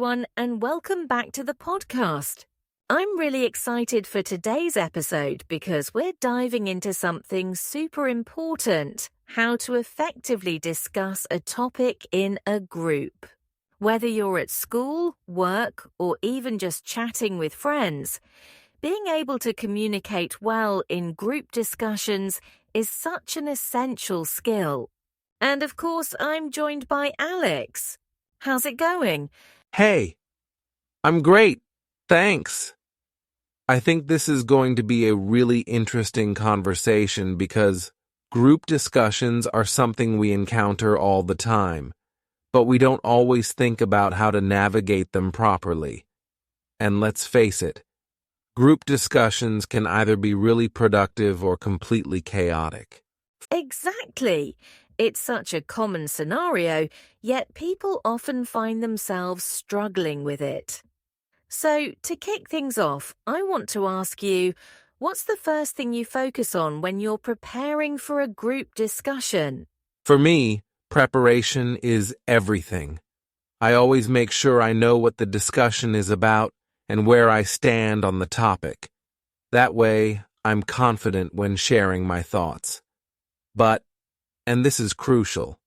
everyone, and welcome back to the podcast. I'm really excited for today's episode because we're diving into something super important: how to effectively discuss a topic in a group. Whether you're at school, work, or even just chatting with friends, being able to communicate well in group discussions is such an essential skill. And of course, I'm joined by Alex. How's it going? Hey, I'm great. Thanks. I think this is going to be a really interesting conversation because group discussions are something we encounter all the time, but we don't always think about how to navigate them properly. And let's face it, group discussions can either be really productive or completely chaotic. Exactly. It's such a common scenario, yet people often find themselves struggling with it. So, to kick things off, I want to ask you, what's the first thing you focus on when you're preparing for a group discussion? For me, preparation is everything. I always make sure I know what the discussion is about and where I stand on the topic. That way, I'm confident when sharing my thoughts. But, and this is crucial,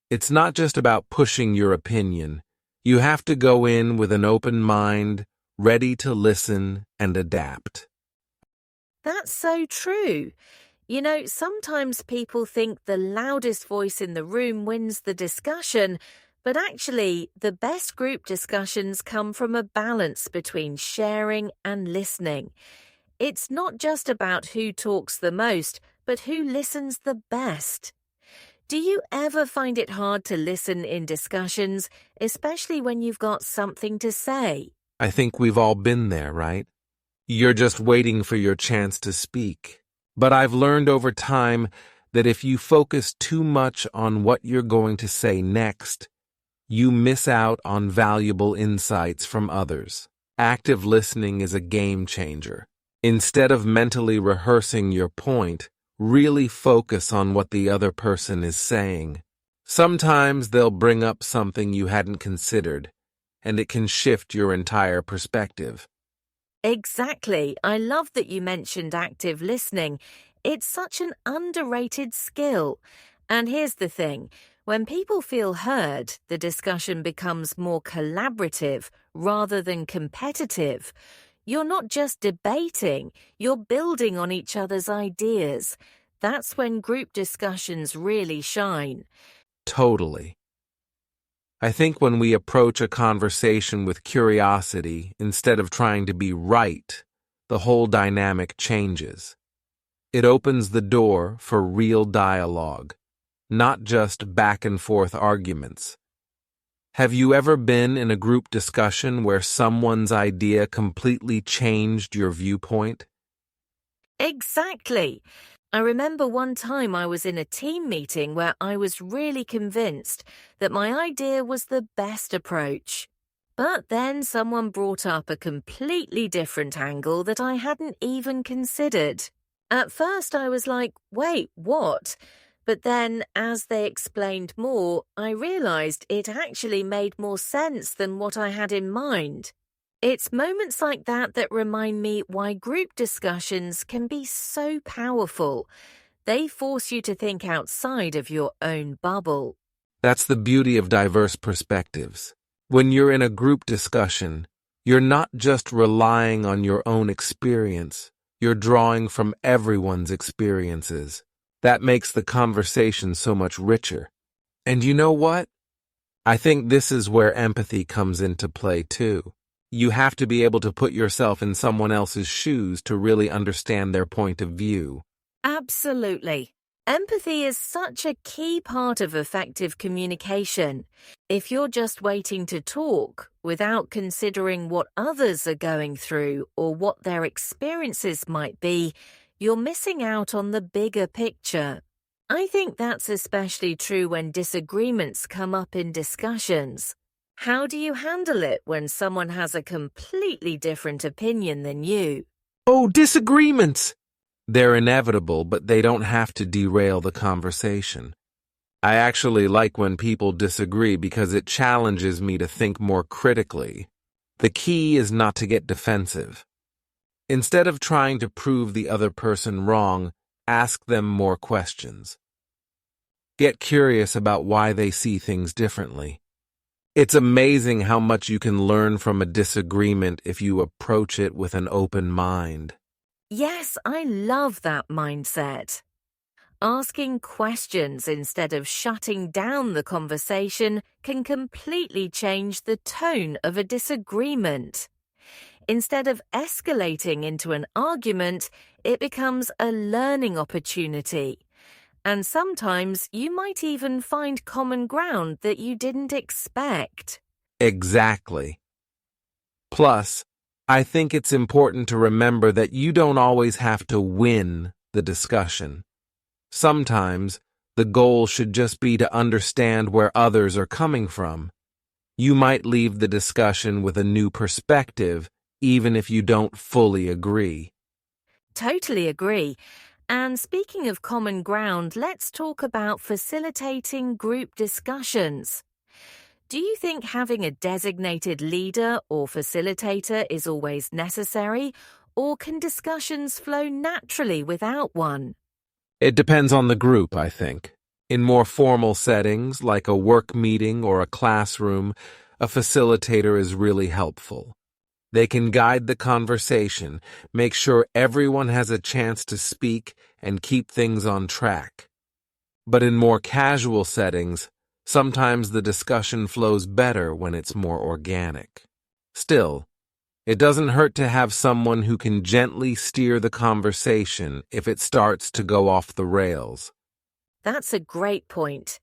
it's not just about pushing your opinion. You have to go in with an open mind, ready to listen and adapt. That's so true. You know, sometimes people think the loudest voice in the room wins the discussion, but actually, the best group discussions come from a balance between sharing and listening. It's not just about who talks the most, but who listens the best. Do you ever find it hard to listen in discussions, especially when you've got something to say? I think we've all been there, right? You're just waiting for your chance to speak. But I've learned over time that if you focus too much on what you're going to say next, you miss out on valuable insights from others. Active listening is a game changer. Instead of mentally rehearsing your point, really focus on what the other person is saying. Sometimes they'll bring up something you hadn't considered, and it can shift your entire perspective. Exactly. I love that you mentioned active listening. It's such an underrated skill. And here's the thing. When people feel heard, the discussion becomes more collaborative rather than competitive. You're not just debating, you're building on each other's ideas. That's when group discussions really shine. Totally. I think when we approach a conversation with curiosity instead of trying to be right, the whole dynamic changes. It opens the door for real dialogue, not just back-and-forth arguments. Have you ever been in a group discussion where someone's idea completely changed your viewpoint? Exactly. I remember one time I was in a team meeting where I was really convinced that my idea was the best approach. But then someone brought up a completely different angle that I hadn't even considered. At first I was like, wait, what? But then, as they explained more, I realized it actually made more sense than what I had in mind. It's moments like that that remind me why group discussions can be so powerful. They force you to think outside of your own bubble. That's the beauty of diverse perspectives. When you're in a group discussion, you're not just relying on your own experience, you're drawing from everyone's experiences. That makes the conversation so much richer. And you know what? I think this is where empathy comes into play too. You have to be able to put yourself in someone else's shoes to really understand their point of view. Absolutely. Empathy is such a key part of effective communication. If you're just waiting to talk without considering what others are going through or what their experiences might be, you're missing out on the bigger picture. I think that's especially true when disagreements come up in discussions. How do you handle it when someone has a completely different opinion than you? Oh, disagreements! They're inevitable, but they don't have to derail the conversation. I actually like when people disagree because it challenges me to think more critically. The key is not to get defensive. Instead of trying to prove the other person wrong, ask them more questions. Get curious about why they see things differently. It's amazing how much you can learn from a disagreement if you approach it with an open mind. Yes, I love that mindset. Asking questions instead of shutting down the conversation can completely change the tone of a disagreement. Instead of escalating into an argument, it becomes a learning opportunity. And sometimes you might even find common ground that you didn't expect. Exactly. Plus, I think it's important to remember that you don't always have to win the discussion. Sometimes, the goal should just be to understand where others are coming from. You might leave the discussion with a new perspective, even if you don't fully agree. Totally agree. And speaking of common ground, let's talk about facilitating group discussions. Do you think having a designated leader or facilitator is always necessary, or can discussions flow naturally without one? It depends on the group, I think. In more formal settings, like a work meeting or a classroom, a facilitator is really helpful. They can guide the conversation, make sure everyone has a chance to speak, and keep things on track. But in more casual settings, sometimes the discussion flows better when it's more organic. Still, it doesn't hurt to have someone who can gently steer the conversation if it starts to go off the rails. That's a great point.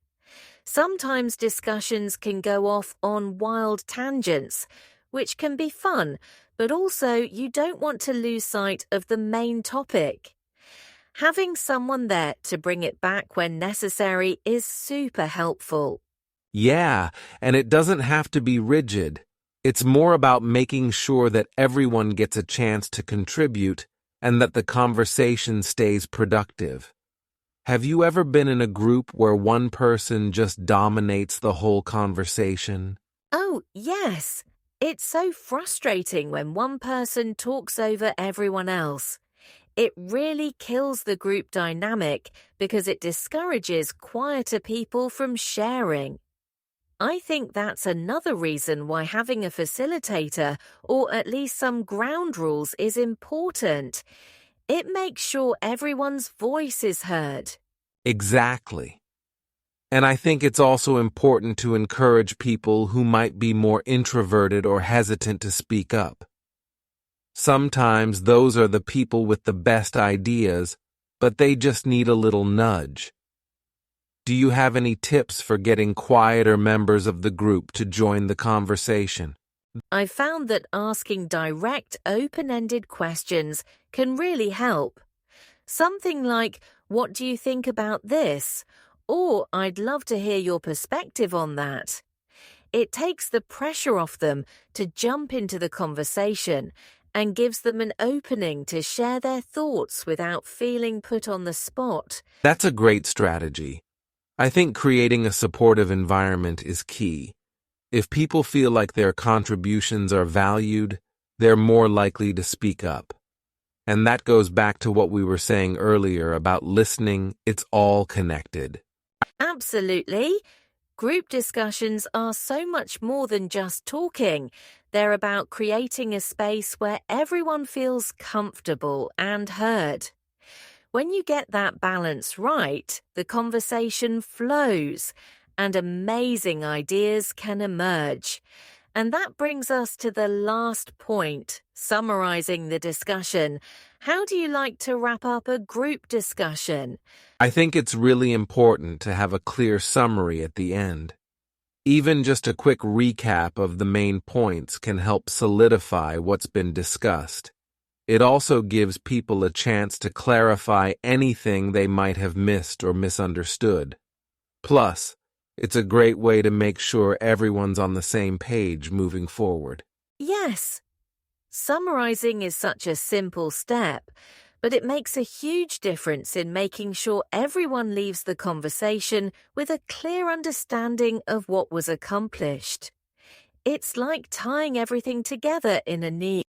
Sometimes discussions can go off on wild tangents, which can be fun, but also you don't want to lose sight of the main topic. Having someone there to bring it back when necessary is super helpful. Yeah, and it doesn't have to be rigid. It's more about making sure that everyone gets a chance to contribute and that the conversation stays productive. Have you ever been in a group where one person just dominates the whole conversation? Oh, yes. It's so frustrating when one person talks over everyone else. It really kills the group dynamic because it discourages quieter people from sharing. I think that's another reason why having a facilitator, or at least some ground rules, is important. It makes sure everyone's voice is heard. Exactly. And I think it's also important to encourage people who might be more introverted or hesitant to speak up. Sometimes those are the people with the best ideas, but they just need a little nudge. Do you have any tips for getting quieter members of the group to join the conversation? I've found that asking direct, open-ended questions can really help. Something like, "What do you think about this?" Or, "I'd love to hear your perspective on that." It takes the pressure off them to jump into the conversation and gives them an opening to share their thoughts without feeling put on the spot. That's a great strategy. I think creating a supportive environment is key. If people feel like their contributions are valued, they're more likely to speak up. And that goes back to what we were saying earlier about listening. It's all connected. Absolutely. Group discussions are so much more than just talking. They're about creating a space where everyone feels comfortable and heard. When you get that balance right, the conversation flows and amazing ideas can emerge. And that brings us to the last point, summarizing the discussion. How do you like to wrap up a group discussion? I think it's really important to have a clear summary at the end. Even just a quick recap of the main points can help solidify what's been discussed. It also gives people a chance to clarify anything they might have missed or misunderstood. Plus, it's a great way to make sure everyone's on the same page moving forward. Yes. Summarizing is such a simple step, but it makes a huge difference in making sure everyone leaves the conversation with a clear understanding of what was accomplished. It's like tying everything together in a neat